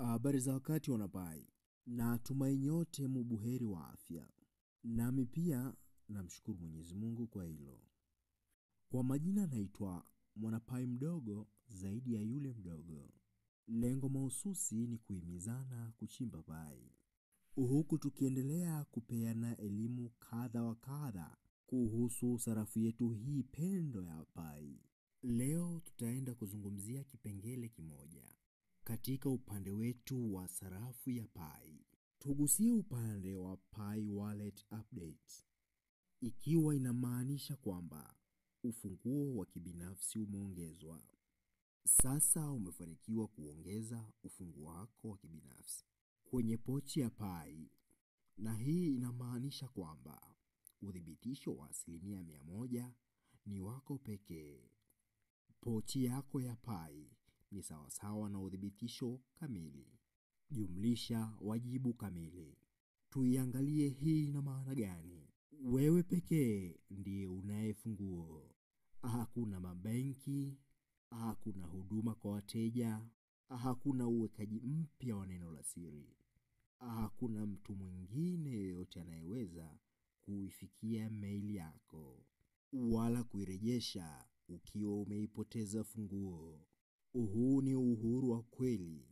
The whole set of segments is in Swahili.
Habari za wakati wanapai. Natumai nyote mubuheri wa afya. Nami pia namshukuru Mwenyezi Mungu kwa hilo. Kwa majina naitwa Mwanapai mdogo zaidi ya yule mdogo. Lengo mahususi ni kuhimizana kuchimba pai, huku tukiendelea kupeana elimu kadha wa kadha kuhusu sarafu yetu hii pendo ya pai. Leo tutaenda kuzungumzia kipengele kimoja katika upande wetu wa sarafu ya pai. Tugusie upande wa Pi Wallet Update, ikiwa inamaanisha kwamba ufunguo wa kibinafsi umeongezwa. Sasa umefanikiwa kuongeza ufunguo wako wa kibinafsi kwenye pochi ya pai, na hii inamaanisha kwamba udhibitisho wa 100% ni wako pekee. Pochi yako ya pai ni sawasawa na udhibitisho kamili jumlisha wajibu kamili. Tuiangalie hii ina maana gani. Wewe pekee ndiye unayefunguo. Hakuna mabenki, hakuna huduma kwa wateja, hakuna uwekaji mpya wa neno la siri. Hakuna mtu mwingine yoyote anayeweza kuifikia mail yako wala kuirejesha ukiwa umeipoteza funguo. Huu ni uhuru wa kweli,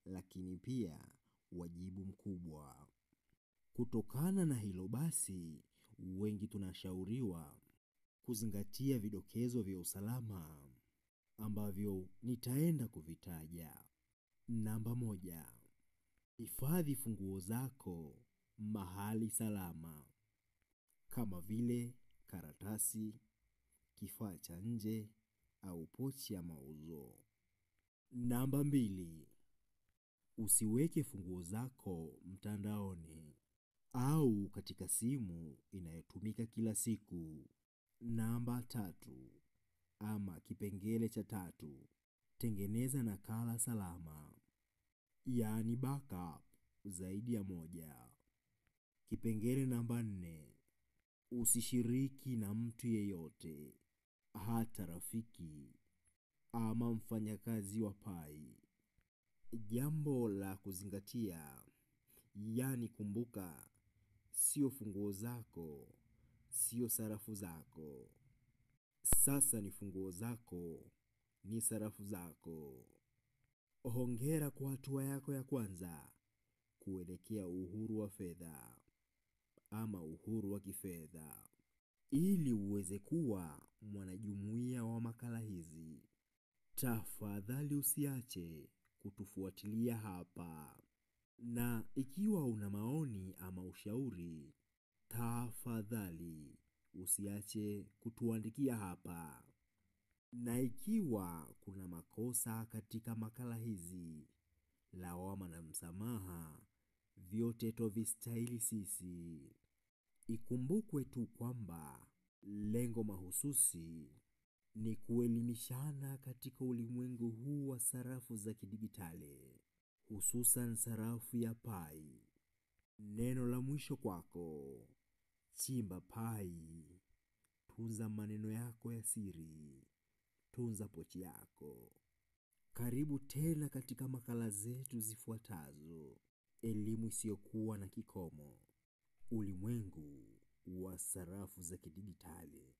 lakini pia wajibu mkubwa. Kutokana na hilo basi, wengi tunashauriwa kuzingatia vidokezo vya usalama ambavyo nitaenda kuvitaja. Namba 1. Hifadhi funguo zako mahali salama, kama vile karatasi, kifaa cha nje au pochi ya mauzo. Namba 2. Usiweke funguo zako mtandaoni au katika simu inayotumika kila siku. Namba 3, ama kipengele cha 3, tengeneza nakala salama, yaani backup zaidi ya moja. Kipengele namba 4, usishiriki na mtu yeyote, hata rafiki ama mfanyakazi wa pai. Jambo la kuzingatia, yaani kumbuka, sio funguo zako, sio sarafu zako. Sasa ni funguo zako, ni sarafu zako. Hongera kwa hatua yako ya kwanza kuelekea uhuru wa fedha ama uhuru wa kifedha. Ili uweze kuwa mwanajumuiya wa makala hizi, tafadhali usiache kutufuatilia hapa. Na ikiwa una maoni ama ushauri, tafadhali usiache kutuandikia hapa. Na ikiwa kuna makosa katika makala hizi, lawama na msamaha vyote twavistahili sisi. Ikumbukwe tu kwamba lengo mahususi ni kuelimishana katika ulimwengu huu wa sarafu za kidigitali, hususan sarafu ya pai. Neno la mwisho kwako: chimba pai, tunza maneno yako ya siri, tunza pochi yako. Karibu tena katika makala zetu zifuatazo: elimu isiyokuwa na kikomo, ulimwengu wa sarafu za kidigitali,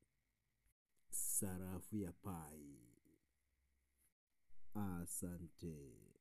sarafu ya pai. Asante.